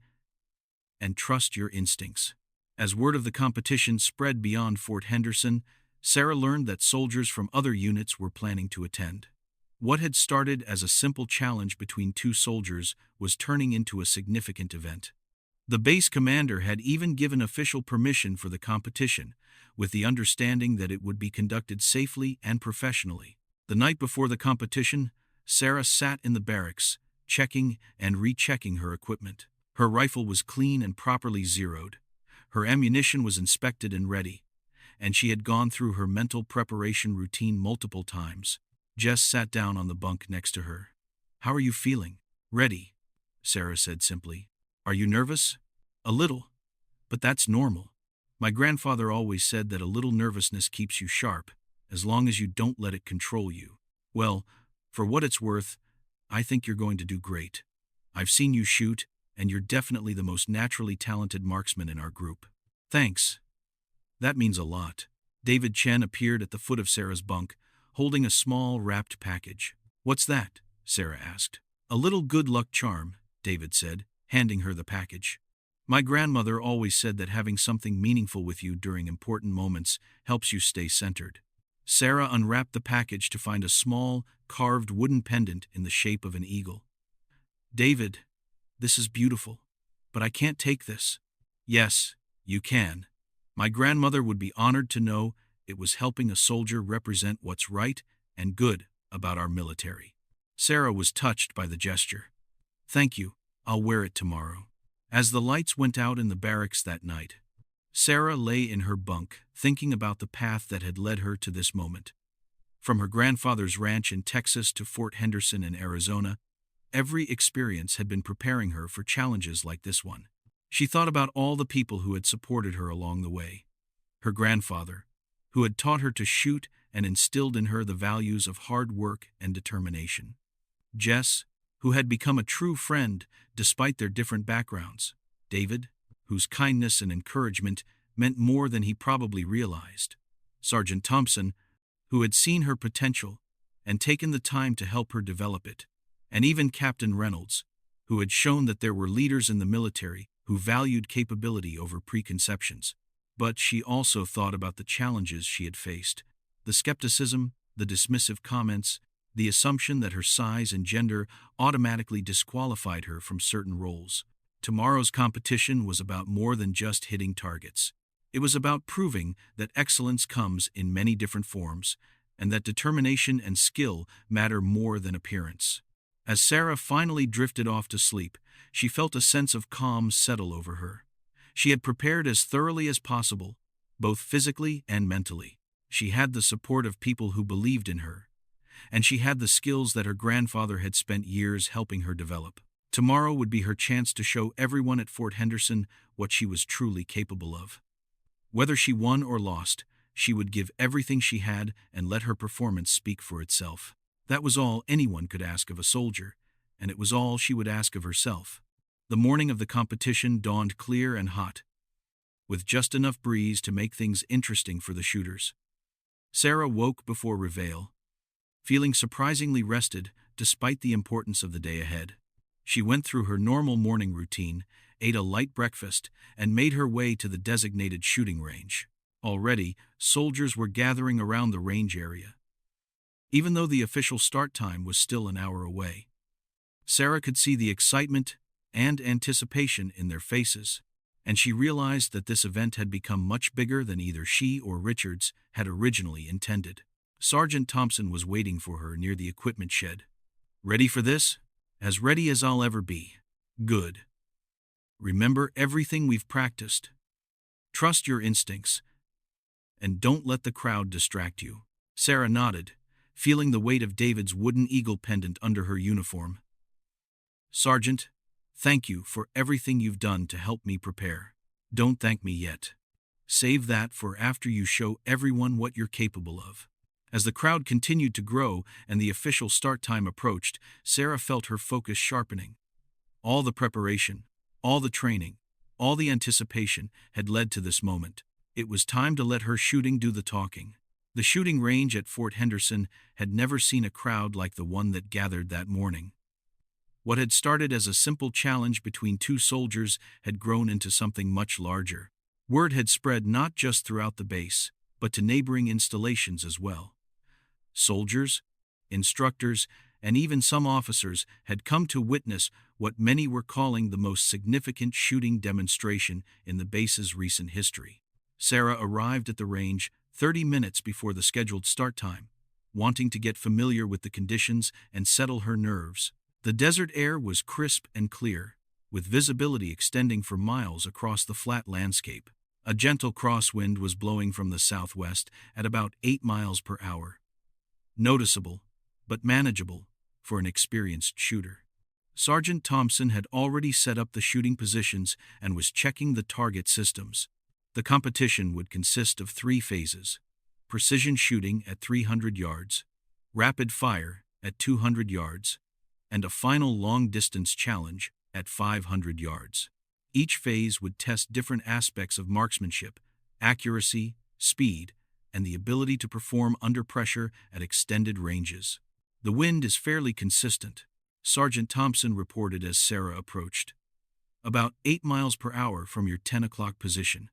and trust your instincts. As word of the competition spread beyond Fort Henderson, Sarah learned that soldiers from other units were planning to attend. What had started as a simple challenge between two soldiers was turning into a significant event. The base commander had even given official permission for the competition, with the understanding that it would be conducted safely and professionally. The night before the competition, Sarah sat in the barracks, checking and rechecking her equipment. Her rifle was clean and properly zeroed. Her ammunition was inspected and ready, and she had gone through her mental preparation routine multiple times. Jess sat down on the bunk next to her. "How are you feeling?" "Ready," Sarah said simply. "Are you nervous?" "A little, but that's normal. My grandfather always said that a little nervousness keeps you sharp, as long as you don't let it control you." "Well, for what it's worth, I think you're going to do great. I've seen you shoot, and you're definitely the most naturally talented marksman in our group." "Thanks. That means a lot." David Chen appeared at the foot of Sarah's bunk, holding a small, wrapped package. "What's that?" Sarah asked. "A little good luck charm," David said, handing her the package. "My grandmother always said that having something meaningful with you during important moments helps you stay centered." Sarah unwrapped the package to find a small, carved wooden pendant in the shape of an eagle. "David, this is beautiful, but I can't take this." "Yes, you can. My grandmother would be honored to know it was helping a soldier represent what's right and good about our military." Sarah was touched by the gesture. "Thank you, I'll wear it tomorrow." As the lights went out in the barracks that night, Sarah lay in her bunk, thinking about the path that had led her to this moment. From her grandfather's ranch in Texas to Fort Henderson in Arizona, every experience had been preparing her for challenges like this one. She thought about all the people who had supported her along the way. Her grandfather, who had taught her to shoot and instilled in her the values of hard work and determination. Jess, who had become a true friend despite their different backgrounds. David, whose kindness and encouragement meant more than he probably realized. Sergeant Thompson, who had seen her potential and taken the time to help her develop it. And even Captain Reynolds, who had shown that there were leaders in the military who valued capability over preconceptions. But she also thought about the challenges she had faced. The skepticism, the dismissive comments, the assumption that her size and gender automatically disqualified her from certain roles. Tomorrow's competition was about more than just hitting targets. It was about proving that excellence comes in many different forms, and that determination and skill matter more than appearance. As Sarah finally drifted off to sleep, she felt a sense of calm settle over her. She had prepared as thoroughly as possible, both physically and mentally. She had the support of people who believed in her, and she had the skills that her grandfather had spent years helping her develop. Tomorrow would be her chance to show everyone at Fort Henderson what she was truly capable of. Whether she won or lost, she would give everything she had and let her performance speak for itself. That was all anyone could ask of a soldier, and it was all she would ask of herself. The morning of the competition dawned clear and hot, with just enough breeze to make things interesting for the shooters. Sarah woke before reveille, feeling surprisingly rested despite the importance of the day ahead. She went through her normal morning routine, ate a light breakfast, and made her way to the designated shooting range. Already, soldiers were gathering around the range area, even though the official start time was still an hour away. Sarah could see the excitement and anticipation in their faces, and she realized that this event had become much bigger than either she or Richards had originally intended. Sergeant Thompson was waiting for her near the equipment shed. "Ready for this?" "As ready as I'll ever be." "Good. Remember everything we've practiced. Trust your instincts, and don't let the crowd distract you." Sarah nodded, feeling the weight of David's wooden eagle pendant under her uniform. "Sergeant, thank you for everything you've done to help me prepare." "Don't thank me yet. Save that for after you show everyone what you're capable of." As the crowd continued to grow and the official start time approached, Sarah felt her focus sharpening. All the preparation, all the training, all the anticipation had led to this moment. It was time to let her shooting do the talking. The shooting range at Fort Henderson had never seen a crowd like the one that gathered that morning. What had started as a simple challenge between two soldiers had grown into something much larger. Word had spread not just throughout the base, but to neighboring installations as well. Soldiers, instructors, and even some officers had come to witness what many were calling the most significant shooting demonstration in the base's recent history. Sarah arrived at the range 30 minutes before the scheduled start time, wanting to get familiar with the conditions and settle her nerves. The desert air was crisp and clear, with visibility extending for miles across the flat landscape. A gentle crosswind was blowing from the southwest at about 8 miles per hour. Noticeable, but manageable, for an experienced shooter. Sergeant Thompson had already set up the shooting positions and was checking the target systems. The competition would consist of 3 phases: precision shooting at 300 yards, rapid fire at 200 yards, and a final long-distance challenge at 500 yards. Each phase would test different aspects of marksmanship, accuracy, speed, and the ability to perform under pressure at extended ranges. The wind is fairly consistent, Sergeant Thompson reported as Sarah approached. About 8 miles per hour from your 10 o'clock position.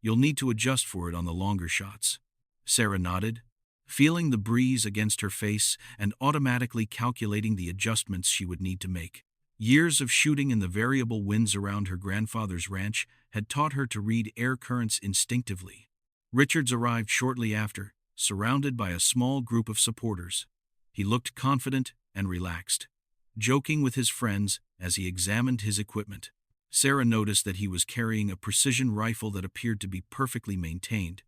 You'll need to adjust for it on the longer shots. Sarah nodded, feeling the breeze against her face and automatically calculating the adjustments she would need to make. Years of shooting in the variable winds around her grandfather's ranch had taught her to read air currents instinctively. Richards arrived shortly after, surrounded by a small group of supporters. He looked confident and relaxed, joking with his friends as he examined his equipment. Sarah noticed that he was carrying a precision rifle that appeared to be perfectly maintained,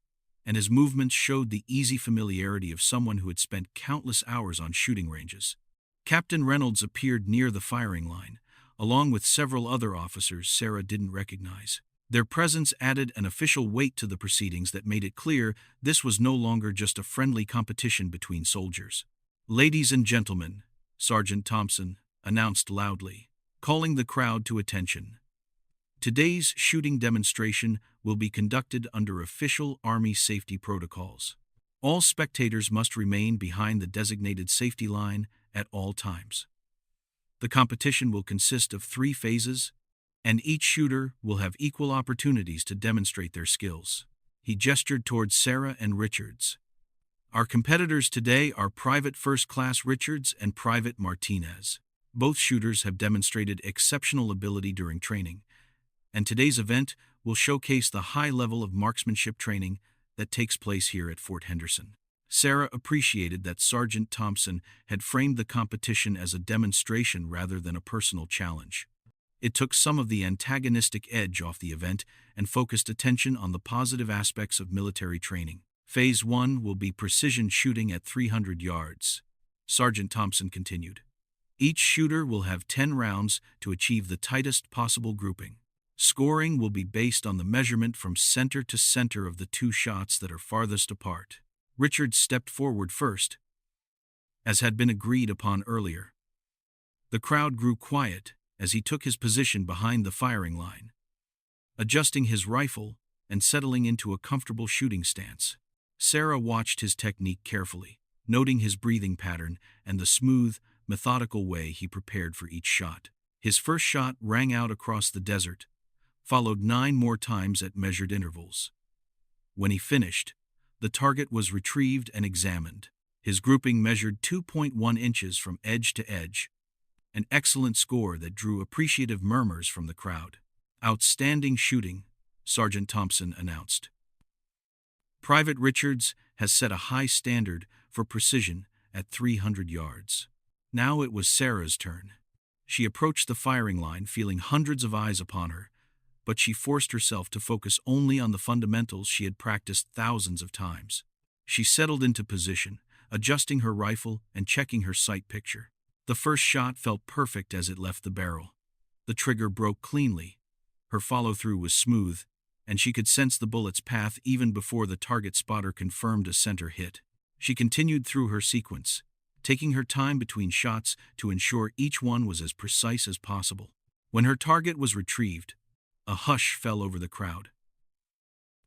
and his movements showed the easy familiarity of someone who had spent countless hours on shooting ranges. Captain Reynolds appeared near the firing line, along with several other officers Sarah didn't recognize. Their presence added an official weight to the proceedings that made it clear this was no longer just a friendly competition between soldiers. "Ladies and gentlemen," Sergeant Thompson announced loudly, calling the crowd to attention. "Today's shooting demonstration will be conducted under official Army safety protocols. All spectators must remain behind the designated safety line at all times. The competition will consist of 3 phases, and each shooter will have equal opportunities to demonstrate their skills." He gestured towards Sarah and Richards. "Our competitors today are Private First Class Richards and Private Martinez. Both shooters have demonstrated exceptional ability during training, and today's event will showcase the high level of marksmanship training that takes place here at Fort Henderson." Sarah appreciated that Sergeant Thompson had framed the competition as a demonstration rather than a personal challenge. It took some of the antagonistic edge off the event and focused attention on the positive aspects of military training. "Phase 1 will be precision shooting at 300 yards, Sergeant Thompson continued. "Each shooter will have 10 rounds to achieve the tightest possible grouping. Scoring will be based on the measurement from center to center of the 2 shots that are farthest apart." Richard stepped forward first, as had been agreed upon earlier. The crowd grew quiet as he took his position behind the firing line, adjusting his rifle and settling into a comfortable shooting stance. Sarah watched his technique carefully, noting his breathing pattern and the smooth, methodical way he prepared for each shot. His first shot rang out across the desert, followed 9 more times at measured intervals. When he finished, the target was retrieved and examined. His grouping measured 2.1 inches from edge to edge, an excellent score that drew appreciative murmurs from the crowd. "Outstanding shooting," Sergeant Thompson announced. "Private Richards has set a high standard for precision at 300 yards. Now it was Sarah's turn. She approached the firing line feeling hundreds of eyes upon her, but she forced herself to focus only on the fundamentals she had practiced thousands of times. She settled into position, adjusting her rifle and checking her sight picture. The first shot felt perfect as it left the barrel. The trigger broke cleanly. Her follow-through was smooth, and she could sense the bullet's path even before the target spotter confirmed a center hit. She continued through her sequence, taking her time between shots to ensure each one was as precise as possible. When her target was retrieved, a hush fell over the crowd.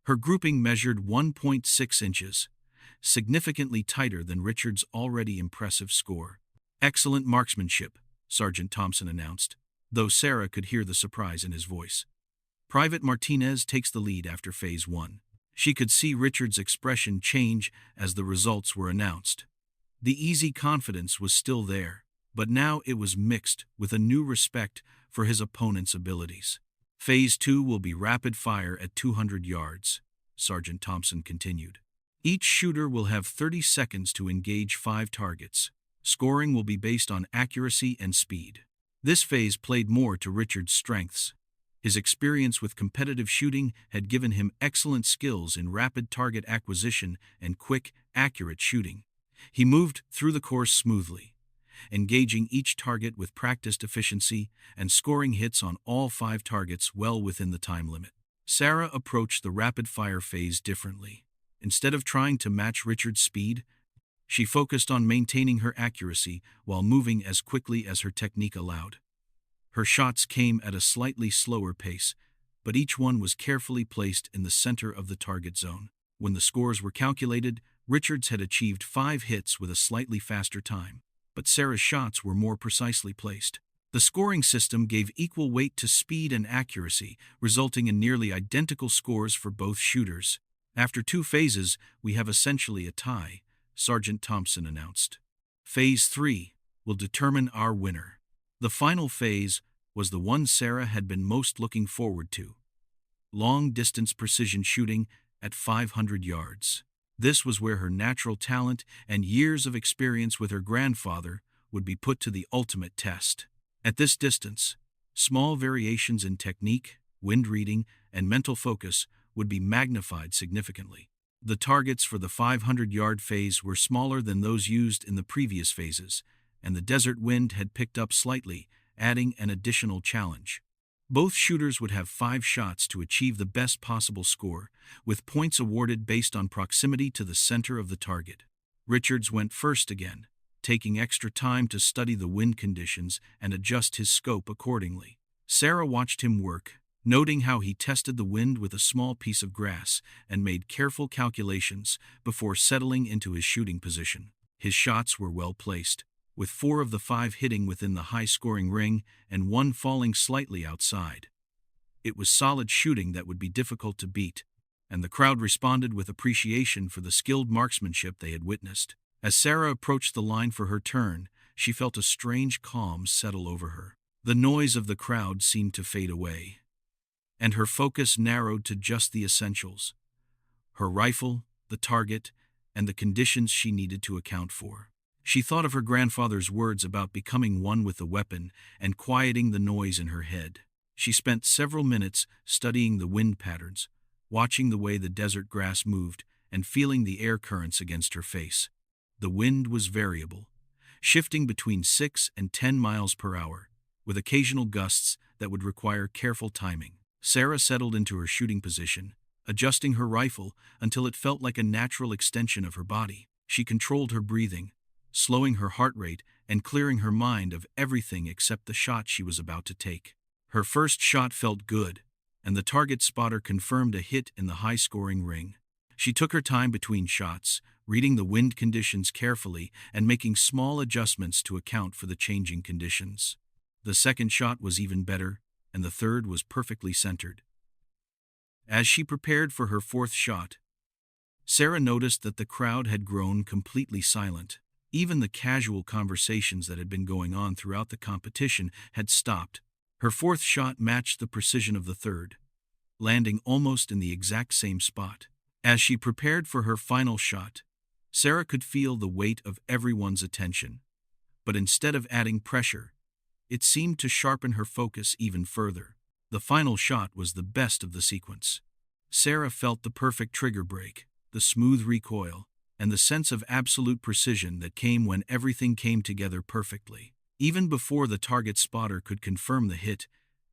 Her grouping measured 1.6 inches, significantly tighter than Richard's already impressive score. "Excellent marksmanship," Sergeant Thompson announced, though Sarah could hear the surprise in his voice. Private Martinez takes the lead after Phase 1. She could see Richard's expression change as the results were announced. The easy confidence was still there, but now it was mixed with a new respect for his opponent's abilities. "Phase 2 will be rapid fire at 200 yards, Sergeant Thompson continued. "Each shooter will have 30 seconds to engage 5 targets. Scoring will be based on accuracy and speed." This phase played more to Richard's strengths. His experience with competitive shooting had given him excellent skills in rapid target acquisition and quick, accurate shooting. He moved through the course smoothly, engaging each target with practiced efficiency and scoring hits on all 5 targets well within the time limit. Sarah approached the rapid-fire phase differently. Instead of trying to match Richard's speed, she focused on maintaining her accuracy while moving as quickly as her technique allowed. Her shots came at a slightly slower pace, but each one was carefully placed in the center of the target zone. When the scores were calculated, Richards had achieved 5 hits with a slightly faster time, but Sarah's shots were more precisely placed. The scoring system gave equal weight to speed and accuracy, resulting in nearly identical scores for both shooters. "After 2 phases, we have essentially a tie," Sergeant Thompson announced. "Phase 3 will determine our winner." The final phase was the one Sarah had been most looking forward to: long-distance precision shooting at 500 yards. This was where her natural talent and years of experience with her grandfather would be put to the ultimate test. At this distance, small variations in technique, wind reading, and mental focus would be magnified significantly. The targets for the 500-yard phase were smaller than those used in the previous phases, and the desert wind had picked up slightly, adding an additional challenge. Both shooters would have 5 shots to achieve the best possible score, with points awarded based on proximity to the center of the target. Richards went first again, taking extra time to study the wind conditions and adjust his scope accordingly. Sarah watched him work, noting how he tested the wind with a small piece of grass and made careful calculations before settling into his shooting position. His shots were well placed, with 4 of the 5 hitting within the high-scoring ring and 1 falling slightly outside. It was solid shooting that would be difficult to beat, and the crowd responded with appreciation for the skilled marksmanship they had witnessed. As Sarah approached the line for her turn, she felt a strange calm settle over her. The noise of the crowd seemed to fade away, and her focus narrowed to just the essentials: her rifle, the target, and the conditions she needed to account for. She thought of her grandfather's words about becoming one with the weapon and quieting the noise in her head. She spent several minutes studying the wind patterns, watching the way the desert grass moved and feeling the air currents against her face. The wind was variable, shifting between 6 and 10 miles per hour, with occasional gusts that would require careful timing. Sarah settled into her shooting position, adjusting her rifle until it felt like a natural extension of her body. She controlled her breathing, slowing her heart rate and clearing her mind of everything except the shot she was about to take. Her first shot felt good, and the target spotter confirmed a hit in the high-scoring ring. She took her time between shots, reading the wind conditions carefully and making small adjustments to account for the changing conditions. The second shot was even better, and the third was perfectly centered. As she prepared for her 4th shot, Sarah noticed that the crowd had grown completely silent. Even the casual conversations that had been going on throughout the competition had stopped. Her 4th shot matched the precision of the 3rd, landing almost in the exact same spot. As she prepared for her final shot, Sarah could feel the weight of everyone's attention, but instead of adding pressure, it seemed to sharpen her focus even further. The final shot was the best of the sequence. Sarah felt the perfect trigger break, the smooth recoil, and the sense of absolute precision that came when everything came together perfectly. Even before the target spotter could confirm the hit,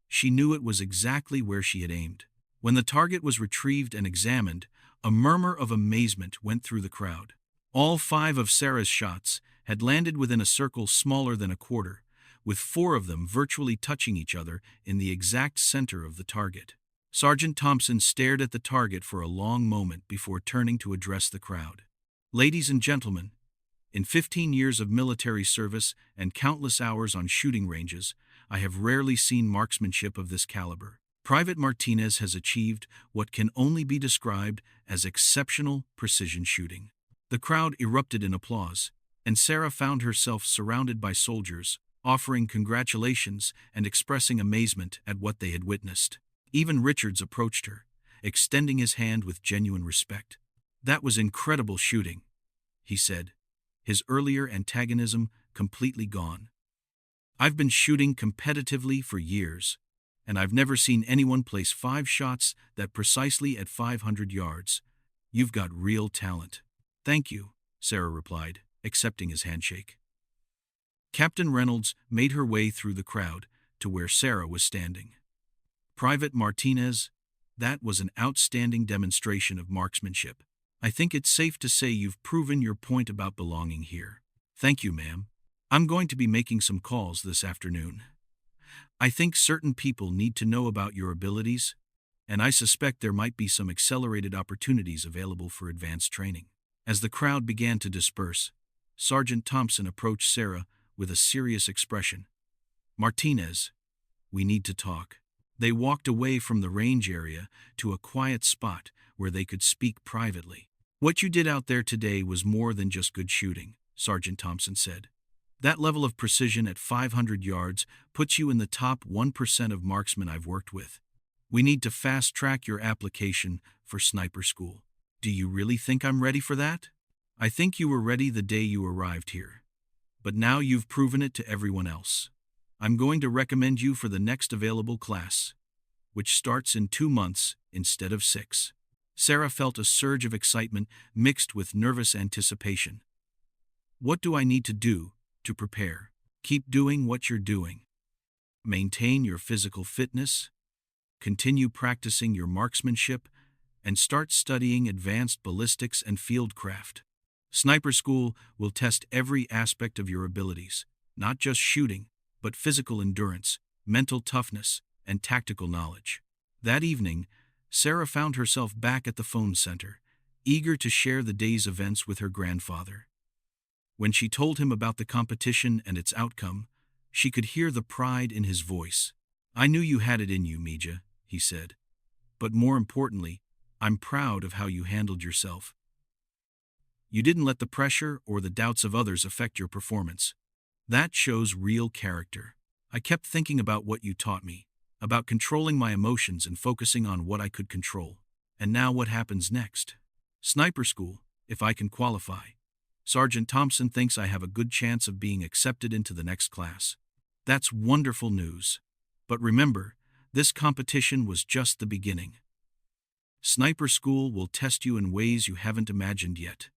she knew it was exactly where she had aimed. When the target was retrieved and examined, a murmur of amazement went through the crowd. All 5 of Sarah's shots had landed within a circle smaller than a quarter, with 4 of them virtually touching each other in the exact center of the target. Sergeant Thompson stared at the target for a long moment before turning to address the crowd. Ladies and gentlemen, in 15 years of military service and countless hours on shooting ranges, I have rarely seen marksmanship of this caliber. Private Martinez has achieved what can only be described as exceptional precision shooting. The crowd erupted in applause, and Sarah found herself surrounded by soldiers, offering congratulations and expressing amazement at what they had witnessed. Even Richards approached her, extending his hand with genuine respect. "That was incredible shooting," he said, his earlier antagonism completely gone. "I've been shooting competitively for years, and I've never seen anyone place 5 shots that precisely at 500 yards. You've got real talent." "Thank you," Sarah replied, accepting his handshake. Captain Reynolds made her way through the crowd to where Sarah was standing. "Private Martinez, that was an outstanding demonstration of marksmanship. I think it's safe to say you've proven your point about belonging here." "Thank you, ma'am. I'm going to be making some calls this afternoon. I think certain people need to know about your abilities, and I suspect there might be some accelerated opportunities available for advanced training." As the crowd began to disperse, Sergeant Thompson approached Sarah with a serious expression. "Martinez, we need to talk." They walked away from the range area to a quiet spot where they could speak privately. "What you did out there today was more than just good shooting," Sergeant Thompson said. "That level of precision at 500 yards puts you in the top 1% of marksmen I've worked with. We need to fast-track your application for sniper school." "Do you really think I'm ready for that?" "I think you were ready the day you arrived here. But now you've proven it to everyone else. I'm going to recommend you for the next available class, which starts in 2 months instead of 6. Sarah felt a surge of excitement mixed with nervous anticipation. "What do I need to do to prepare?" "Keep doing what you're doing. Maintain your physical fitness, continue practicing your marksmanship, and start studying advanced ballistics and fieldcraft. Sniper school will test every aspect of your abilities, not just shooting, but physical endurance, mental toughness, and tactical knowledge." That evening, Sarah found herself back at the phone center, eager to share the day's events with her grandfather. When she told him about the competition and its outcome, she could hear the pride in his voice. "I knew you had it in you, Mija," he said. "But more importantly, I'm proud of how you handled yourself. You didn't let the pressure or the doubts of others affect your performance. That shows real character. I kept thinking about what you taught me, about controlling my emotions and focusing on what I could control. And now what happens next? Sniper school, if I can qualify. Sergeant Thompson thinks I have a good chance of being accepted into the next class. That's wonderful news. But remember, this competition was just the beginning. Sniper school will test you in ways you haven't imagined yet.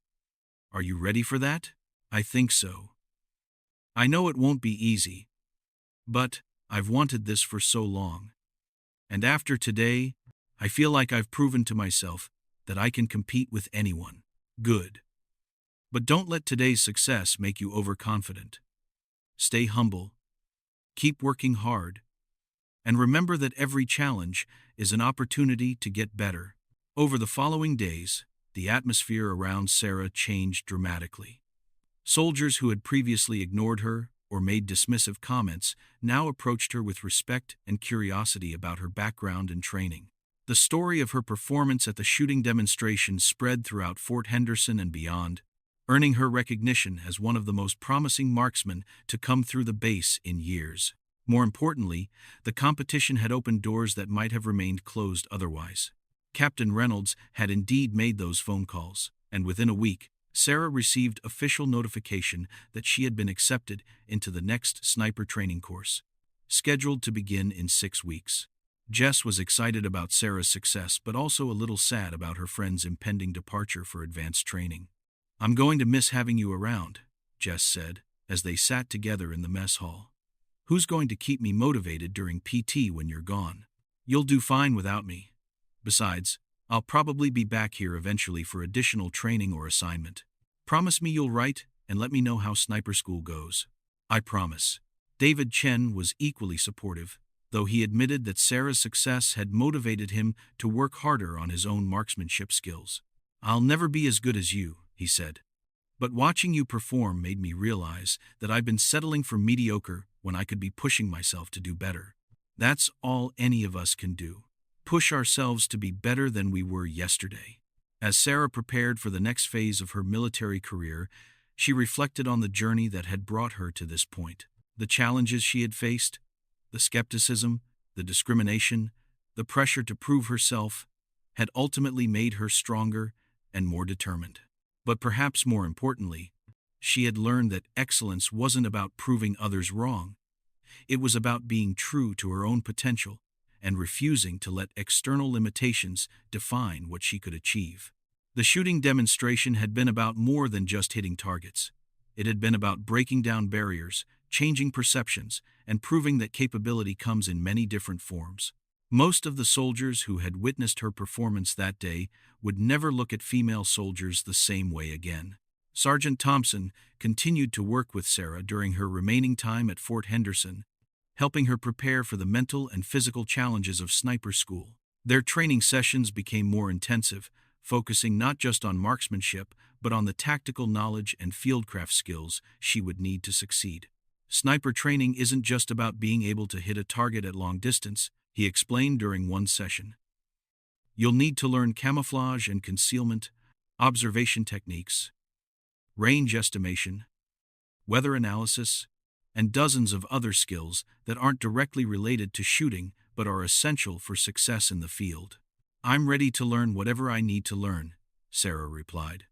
Are you ready for that?" "I think so. I know it won't be easy, but I've wanted this for so long. And after today, I feel like I've proven to myself that I can compete with anyone." "Good. But don't let today's success make you overconfident. Stay humble, keep working hard, and remember that every challenge is an opportunity to get better." Over the following days, the atmosphere around Sarah changed dramatically. Soldiers who had previously ignored her or made dismissive comments now approached her with respect and curiosity about her background and training. The story of her performance at the shooting demonstration spread throughout Fort Henderson and beyond, earning her recognition as one of the most promising marksmen to come through the base in years. More importantly, the competition had opened doors that might have remained closed otherwise. Captain Reynolds had indeed made those phone calls, and within a week, Sarah received official notification that she had been accepted into the next sniper training course, scheduled to begin in 6 weeks. Jess was excited about Sarah's success, but also a little sad about her friend's impending departure for advanced training. "I'm going to miss having you around," Jess said, as they sat together in the mess hall. "Who's going to keep me motivated during PT when you're gone? You'll do fine without me. Besides, I'll probably be back here eventually for additional training or assignment. Promise me you'll write and let me know how sniper school goes." "I promise." David Chen was equally supportive, though he admitted that Sarah's success had motivated him to work harder on his own marksmanship skills. "I'll never be as good as you," he said. "But watching you perform made me realize that I've been settling for mediocre when I could be pushing myself to do better. That's all any of us can do. Push ourselves to be better than we were yesterday." As Sarah prepared for the next phase of her military career, she reflected on the journey that had brought her to this point. The challenges she had faced, the skepticism, the discrimination, the pressure to prove herself, had ultimately made her stronger and more determined. But perhaps more importantly, she had learned that excellence wasn't about proving others wrong. It was about being true to her own potential and refusing to let external limitations define what she could achieve. The shooting demonstration had been about more than just hitting targets. It had been about breaking down barriers, changing perceptions, and proving that capability comes in many different forms. Most of the soldiers who had witnessed her performance that day would never look at female soldiers the same way again. Sergeant Thompson continued to work with Sarah during her remaining time at Fort Henderson, helping her prepare for the mental and physical challenges of sniper school. Their training sessions became more intensive, focusing not just on marksmanship, but on the tactical knowledge and fieldcraft skills she would need to succeed. "Sniper training isn't just about being able to hit a target at long distance," he explained during one session. "You'll need to learn camouflage and concealment, observation techniques, range estimation, weather analysis, and dozens of other skills that aren't directly related to shooting but are essential for success in the field." "I'm ready to learn whatever I need to learn," Sarah replied.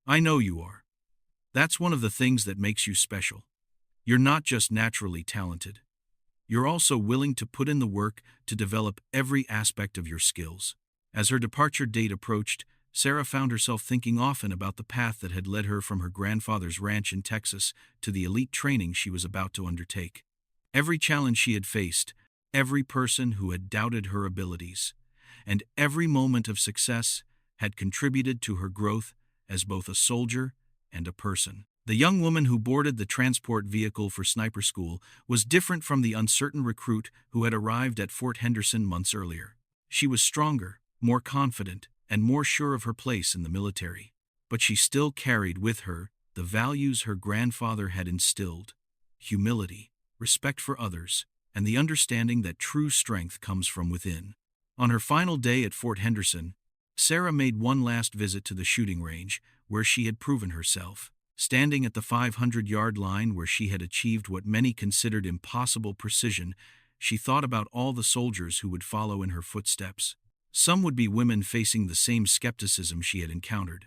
"I know you are. That's one of the things that makes you special. You're not just naturally talented. You're also willing to put in the work to develop every aspect of your skills." As her departure date approached, Sarah found herself thinking often about the path that had led her from her grandfather's ranch in Texas to the elite training she was about to undertake. Every challenge she had faced, every person who had doubted her abilities, and every moment of success had contributed to her growth as both a soldier and a person. The young woman who boarded the transport vehicle for sniper school was different from the uncertain recruit who had arrived at Fort Henderson months earlier. She was stronger, more confident, and more sure of her place in the military. But she still carried with her the values her grandfather had instilled: humility, respect for others, and the understanding that true strength comes from within. On her final day at Fort Henderson, Sarah made one last visit to the shooting range where she had proven herself. Standing at the 500-yard line where she had achieved what many considered impossible precision, she thought about all the soldiers who would follow in her footsteps. Some would be women facing the same skepticism she had encountered.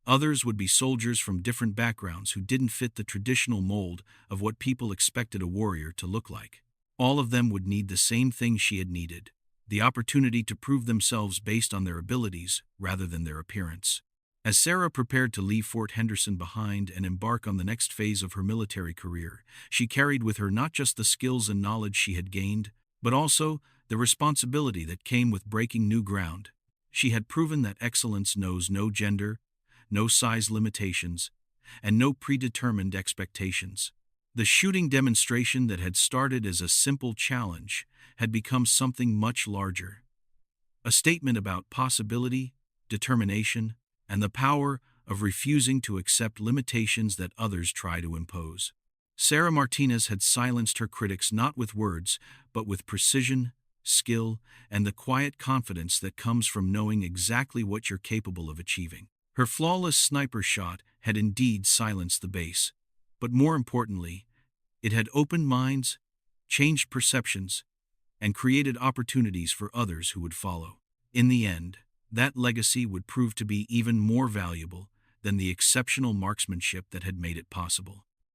Others would be soldiers from different backgrounds who didn't fit the traditional mold of what people expected a warrior to look like. All of them would need the same thing she had needed: the opportunity to prove themselves based on their abilities rather than their appearance. As Sarah prepared to leave Fort Henderson behind and embark on the next phase of her military career, she carried with her not just the skills and knowledge she had gained, but also the responsibility that came with breaking new ground. She had proven that excellence knows no gender, no size limitations, and no predetermined expectations. The shooting demonstration that had started as a simple challenge had become something much larger. A statement about possibility, determination, and the power of refusing to accept limitations that others try to impose. Sarah Martinez had silenced her critics not with words, but with precision, skill, and the quiet confidence that comes from knowing exactly what you're capable of achieving. Her flawless sniper shot had indeed silenced the base, but more importantly, it had opened minds, changed perceptions, and created opportunities for others who would follow. In the end, that legacy would prove to be even more valuable than the exceptional marksmanship that had made it possible.